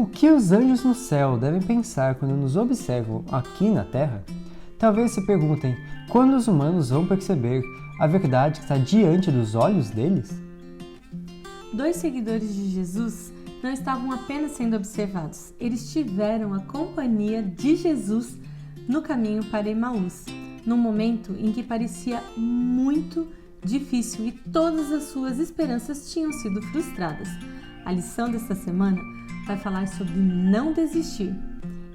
O que os anjos no céu devem pensar quando nos observam aqui na Terra? Talvez se perguntem quando os humanos vão perceber a verdade que está diante dos olhos deles? 2 seguidores de Jesus não estavam apenas sendo observados, eles tiveram a companhia de Jesus no caminho para Emaús, num momento em que parecia muito difícil e todas as suas esperanças tinham sido frustradas. A lição desta semana vai falar sobre não desistir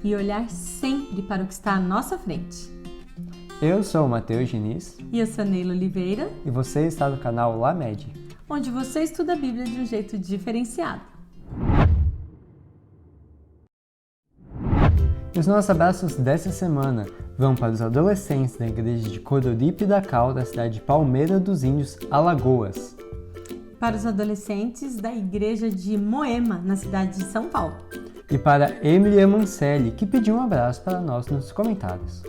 e olhar sempre para o que está à nossa frente. Eu sou o Matheus Diniz. E eu sou a Neila Oliveira. E você está no canal LaMed, onde você estuda a Bíblia de um jeito diferenciado. E os nossos abraços dessa semana vão para os adolescentes da igreja de Coruripe da Cal, da cidade de Palmeira dos Índios, Alagoas. Para os adolescentes da igreja de Moema, na cidade de São Paulo. E para Emily Mancelli, que pediu um abraço para nós nos comentários.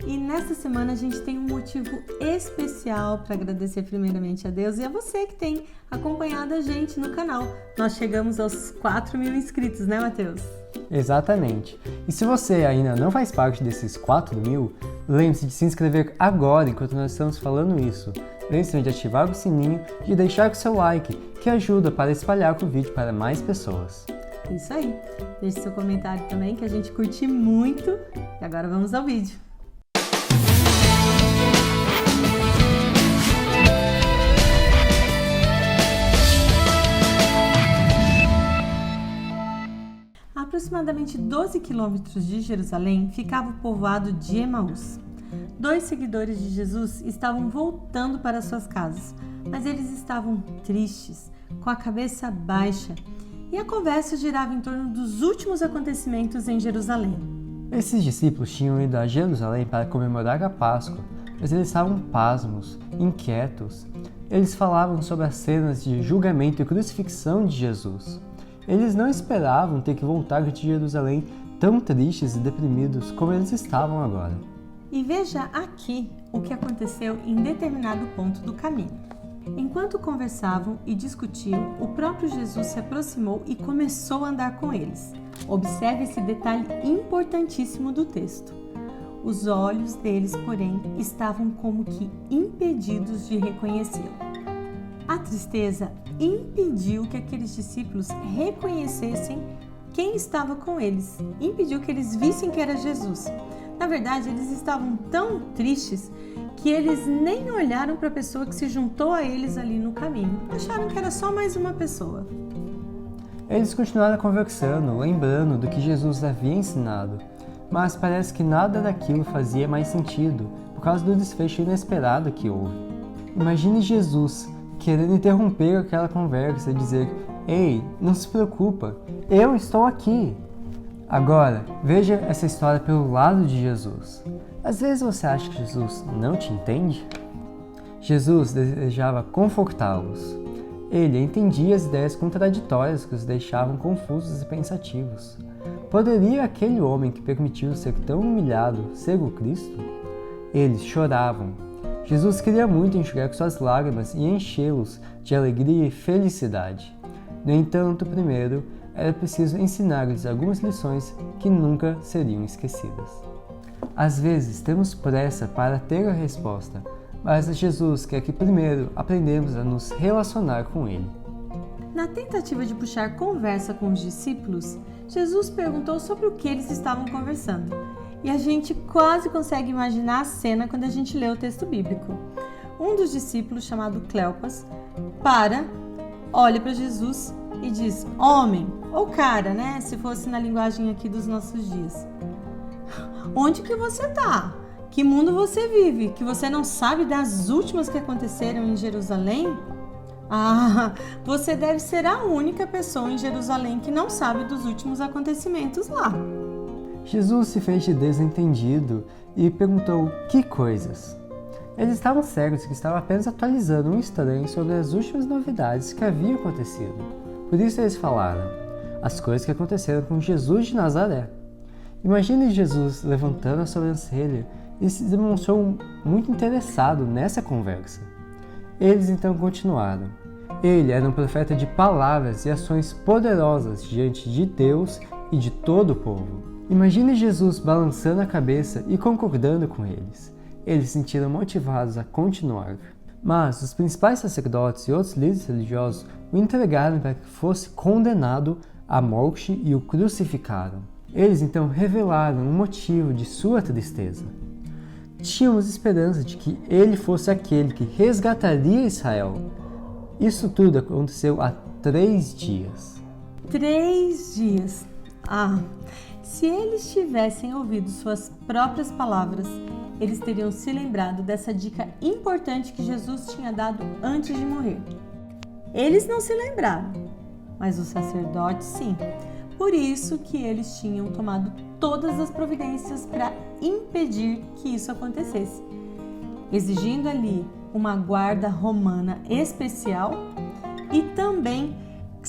E nesta semana a gente tem um motivo especial para agradecer primeiramente a Deus e a você que tem acompanhado a gente no canal. Nós chegamos aos 4.000 inscritos, né, Matheus? Exatamente. E se você ainda não faz parte desses 4.000, lembre-se de se inscrever agora enquanto nós estamos falando isso. Lembre-se de ativar o sininho e de deixar o seu like, que ajuda para espalhar o vídeo para mais pessoas. Isso aí. Deixe seu comentário também, que a gente curte muito. E agora vamos ao vídeo. A aproximadamente 12 quilômetros de Jerusalém ficava o povoado de Emaús. 2 seguidores de Jesus estavam voltando para suas casas, mas eles estavam tristes, com a cabeça baixa, e a conversa girava em torno dos últimos acontecimentos em Jerusalém. Esses discípulos tinham ido a Jerusalém para comemorar a Páscoa, mas eles estavam pasmos, inquietos. Eles falavam sobre as cenas de julgamento e crucifixão de Jesus. Eles não esperavam ter que voltar de Jerusalém tão tristes e deprimidos como eles estavam agora. E veja aqui o que aconteceu em determinado ponto do caminho. Enquanto conversavam e discutiam, o próprio Jesus se aproximou e começou a andar com eles. Observe esse detalhe importantíssimo do texto. Os olhos deles, porém, estavam como que impedidos de reconhecê-lo. A tristeza impediu que aqueles discípulos reconhecessem quem estava com eles, impediu que eles vissem que era Jesus. Na verdade, eles estavam tão tristes que eles nem olharam para a pessoa que se juntou a eles ali no caminho. Acharam que era só mais uma pessoa. Eles continuaram conversando, lembrando do que Jesus havia ensinado, mas parece que nada daquilo fazia mais sentido por causa do desfecho inesperado que houve. Imagine Jesus querendo interromper aquela conversa e dizer: "Ei, não se preocupa, eu estou aqui." Agora, veja essa história pelo lado de Jesus. Às vezes você acha que Jesus não te entende? Jesus desejava confortá-los. Ele entendia as ideias contraditórias que os deixavam confusos e pensativos. Poderia aquele homem que permitiu ser tão humilhado ser o Cristo? Eles choravam. Jesus queria muito enxugar suas lágrimas e enchê-los de alegria e felicidade. No entanto, primeiro, era preciso ensinar-lhes algumas lições que nunca seriam esquecidas. Às vezes, temos pressa para ter a resposta, mas Jesus quer que primeiro aprendamos a nos relacionar com Ele. Na tentativa de puxar conversa com os discípulos, Jesus perguntou sobre o que eles estavam conversando. E a gente quase consegue imaginar a cena quando a gente lê o texto bíblico. Um dos discípulos, chamado Cleopas, olha para Jesus e diz: "Homem", ou cara, né? Se fosse na linguagem aqui dos nossos dias. "Onde que você tá? Que mundo você vive? Que você não sabe das últimas que aconteceram em Jerusalém? Ah, você deve ser a única pessoa em Jerusalém que não sabe dos últimos acontecimentos lá." Jesus se fez de desentendido e perguntou: "Que coisas?" Eles estavam certos que estava apenas atualizando um estranho sobre as últimas novidades que haviam acontecido. Por isso eles falaram: "As coisas que aconteceram com Jesus de Nazaré." Imagine Jesus levantando a sobrancelha e se demonstrou muito interessado nessa conversa. Eles então continuaram: "Ele era um profeta de palavras e ações poderosas diante de Deus e de todo o povo. Imagine Jesus balançando a cabeça e concordando com eles. Eles se sentiram motivados a continuar. Mas os principais sacerdotes e outros líderes religiosos o entregaram para que fosse condenado à morte e o crucificaram. Eles então revelaram o motivo de sua tristeza. Tínhamos esperança de que ele fosse aquele que resgataria Israel. Isso tudo aconteceu há 3 dias. 3 dias. Se eles tivessem ouvido suas próprias palavras, eles teriam se lembrado dessa dica importante que Jesus tinha dado antes de morrer. Eles não se lembraram, mas os sacerdotes sim. Por isso que eles tinham tomado todas as providências para impedir que isso acontecesse, exigindo ali uma guarda romana especial e também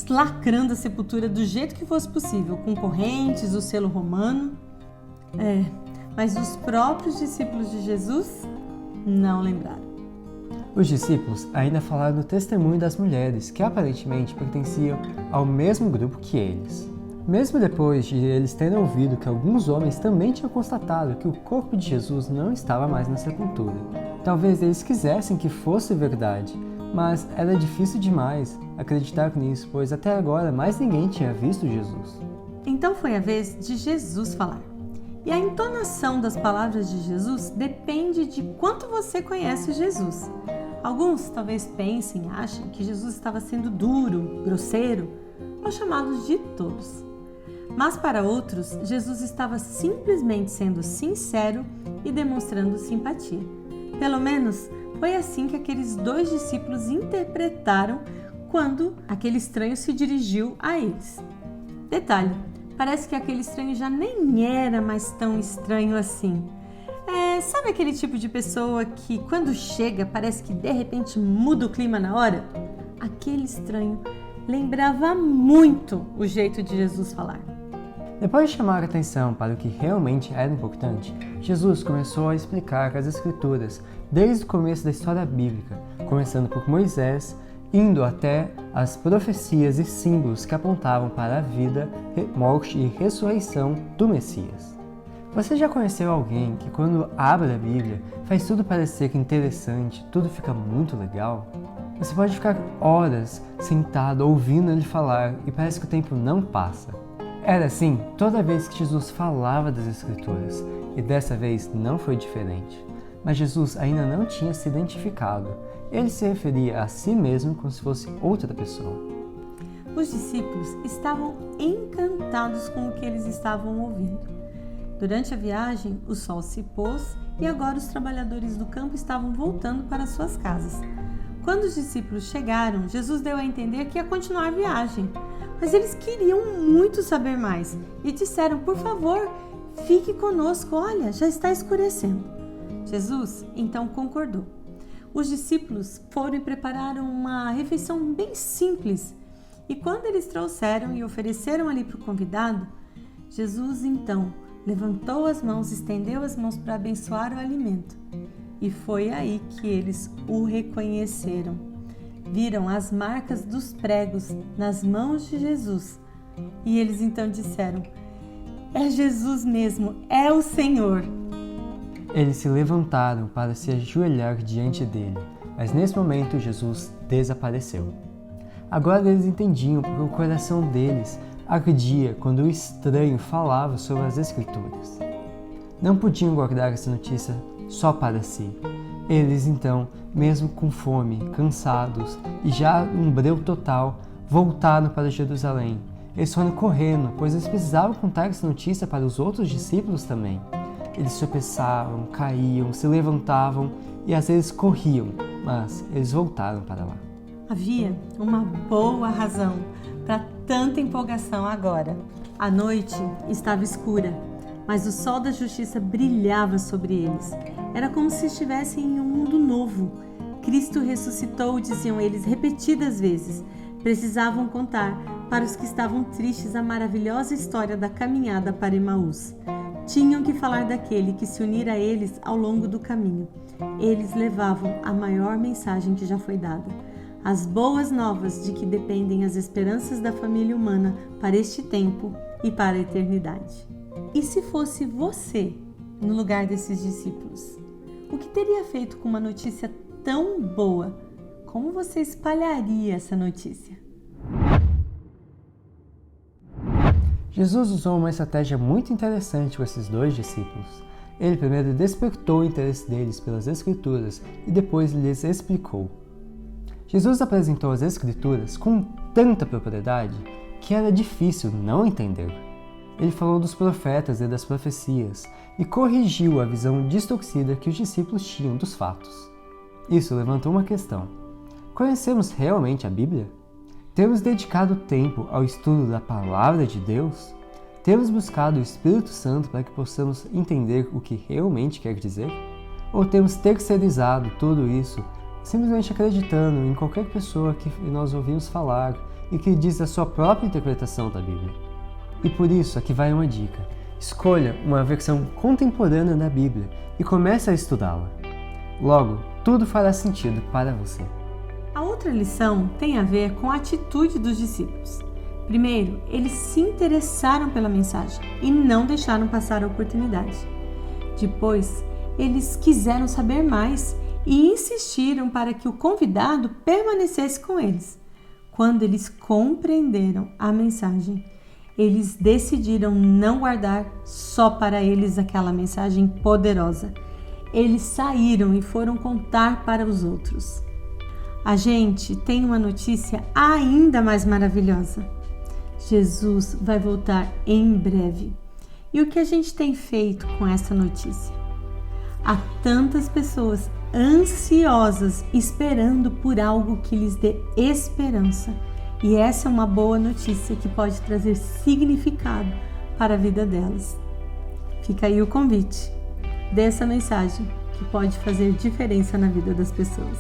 lacrando a sepultura do jeito que fosse possível, com correntes, o selo romano. Mas os próprios discípulos de Jesus não lembraram. Os discípulos ainda falaram do testemunho das mulheres, que aparentemente pertenciam ao mesmo grupo que eles. Mesmo depois de eles terem ouvido que alguns homens também tinham constatado que o corpo de Jesus não estava mais na sepultura. Talvez eles quisessem que fosse verdade, mas era difícil demais acreditar nisso, pois até agora mais ninguém tinha visto Jesus. Então foi a vez de Jesus falar. E a entonação das palavras de Jesus depende de quanto você conhece Jesus. Alguns talvez pensem, achem que Jesus estava sendo duro, grosseiro, ou chamados de tolos. Mas para outros, Jesus estava simplesmente sendo sincero e demonstrando simpatia. Pelo menos foi assim que aqueles 2 discípulos interpretaram quando aquele estranho se dirigiu a eles. Detalhe, parece que aquele estranho já nem era mais tão estranho assim. Sabe aquele tipo de pessoa que quando chega parece que de repente muda o clima na hora? Aquele estranho lembrava muito o jeito de Jesus falar. Depois de chamar a atenção para o que realmente era importante, Jesus começou a explicar as Escrituras desde o começo da história bíblica, começando por Moisés, indo até as profecias e símbolos que apontavam para a vida, morte e ressurreição do Messias. Você já conheceu alguém que quando abre a Bíblia faz tudo parecer interessante, tudo fica muito legal? Você pode ficar horas sentado ouvindo ele falar e parece que o tempo não passa. Era assim toda vez que Jesus falava das Escrituras, e dessa vez não foi diferente. Mas Jesus ainda não tinha se identificado. Ele se referia a si mesmo como se fosse outra pessoa. Os discípulos estavam encantados com o que eles estavam ouvindo. Durante a viagem, o sol se pôs e agora os trabalhadores do campo estavam voltando para suas casas. Quando os discípulos chegaram, Jesus deu a entender que ia continuar a viagem. Mas eles queriam muito saber mais e disseram, por favor, fique conosco, olha, já está escurecendo. Jesus então concordou. Os discípulos foram e prepararam uma refeição bem simples. E quando eles trouxeram e ofereceram ali para o convidado, Jesus então levantou as mãos, estendeu as mãos para abençoar o alimento. E foi aí que eles o reconheceram. Viram as marcas dos pregos nas mãos de Jesus. E eles então disseram, é Jesus mesmo, é o Senhor. Eles se levantaram para se ajoelhar diante dele, mas nesse momento Jesus desapareceu. Agora eles entendiam porque o coração deles ardia quando o estranho falava sobre as Escrituras. Não podiam guardar essa notícia só para si. Eles então, mesmo com fome, cansados e já um breu total, voltaram para Jerusalém. Eles foram correndo, pois eles precisavam contar essa notícia para os outros discípulos também. Eles tropeçavam, caíam, se levantavam e às vezes corriam, mas eles voltaram para lá. Havia uma boa razão para tanta empolgação agora. A noite estava escura, mas o sol da justiça brilhava sobre eles. Era como se estivessem em um mundo novo. Cristo ressuscitou, diziam eles repetidas vezes. Precisavam contar para os que estavam tristes a maravilhosa história da caminhada para Emaús. Tinham que falar daquele que se unira a eles ao longo do caminho. Eles levavam a maior mensagem que já foi dada. As boas novas de que dependem as esperanças da família humana para este tempo e para a eternidade. E se fosse você no lugar desses discípulos, o que teria feito com uma notícia tão boa? Como você espalharia essa notícia? Jesus usou uma estratégia muito interessante com esses dois discípulos. Ele primeiro despertou o interesse deles pelas Escrituras e depois lhes explicou. Jesus apresentou as Escrituras com tanta propriedade que era difícil não entender. Ele falou dos profetas e das profecias e corrigiu a visão distorcida que os discípulos tinham dos fatos. Isso levantou uma questão: conhecemos realmente a Bíblia? Temos dedicado tempo ao estudo da Palavra de Deus? Temos buscado o Espírito Santo para que possamos entender o que realmente quer dizer? Ou temos terceirizado tudo isso, simplesmente acreditando em qualquer pessoa que nós ouvimos falar e que diz a sua própria interpretação da Bíblia? E por isso, aqui vai uma dica: escolha uma versão contemporânea da Bíblia e comece a estudá-la. Logo, tudo fará sentido para você. A outra lição tem a ver com a atitude dos discípulos. Primeiro, eles se interessaram pela mensagem e não deixaram passar a oportunidade. Depois, eles quiseram saber mais e insistiram para que o convidado permanecesse com eles. Quando eles compreenderam a mensagem, eles decidiram não guardar só para eles aquela mensagem poderosa. Eles saíram e foram contar para os outros. A gente tem uma notícia ainda mais maravilhosa. Jesus vai voltar em breve. E o que a gente tem feito com essa notícia? Há tantas pessoas ansiosas esperando por algo que lhes dê esperança. E essa é uma boa notícia que pode trazer significado para a vida delas. Fica aí o convite. Dê essa mensagem que pode fazer diferença na vida das pessoas.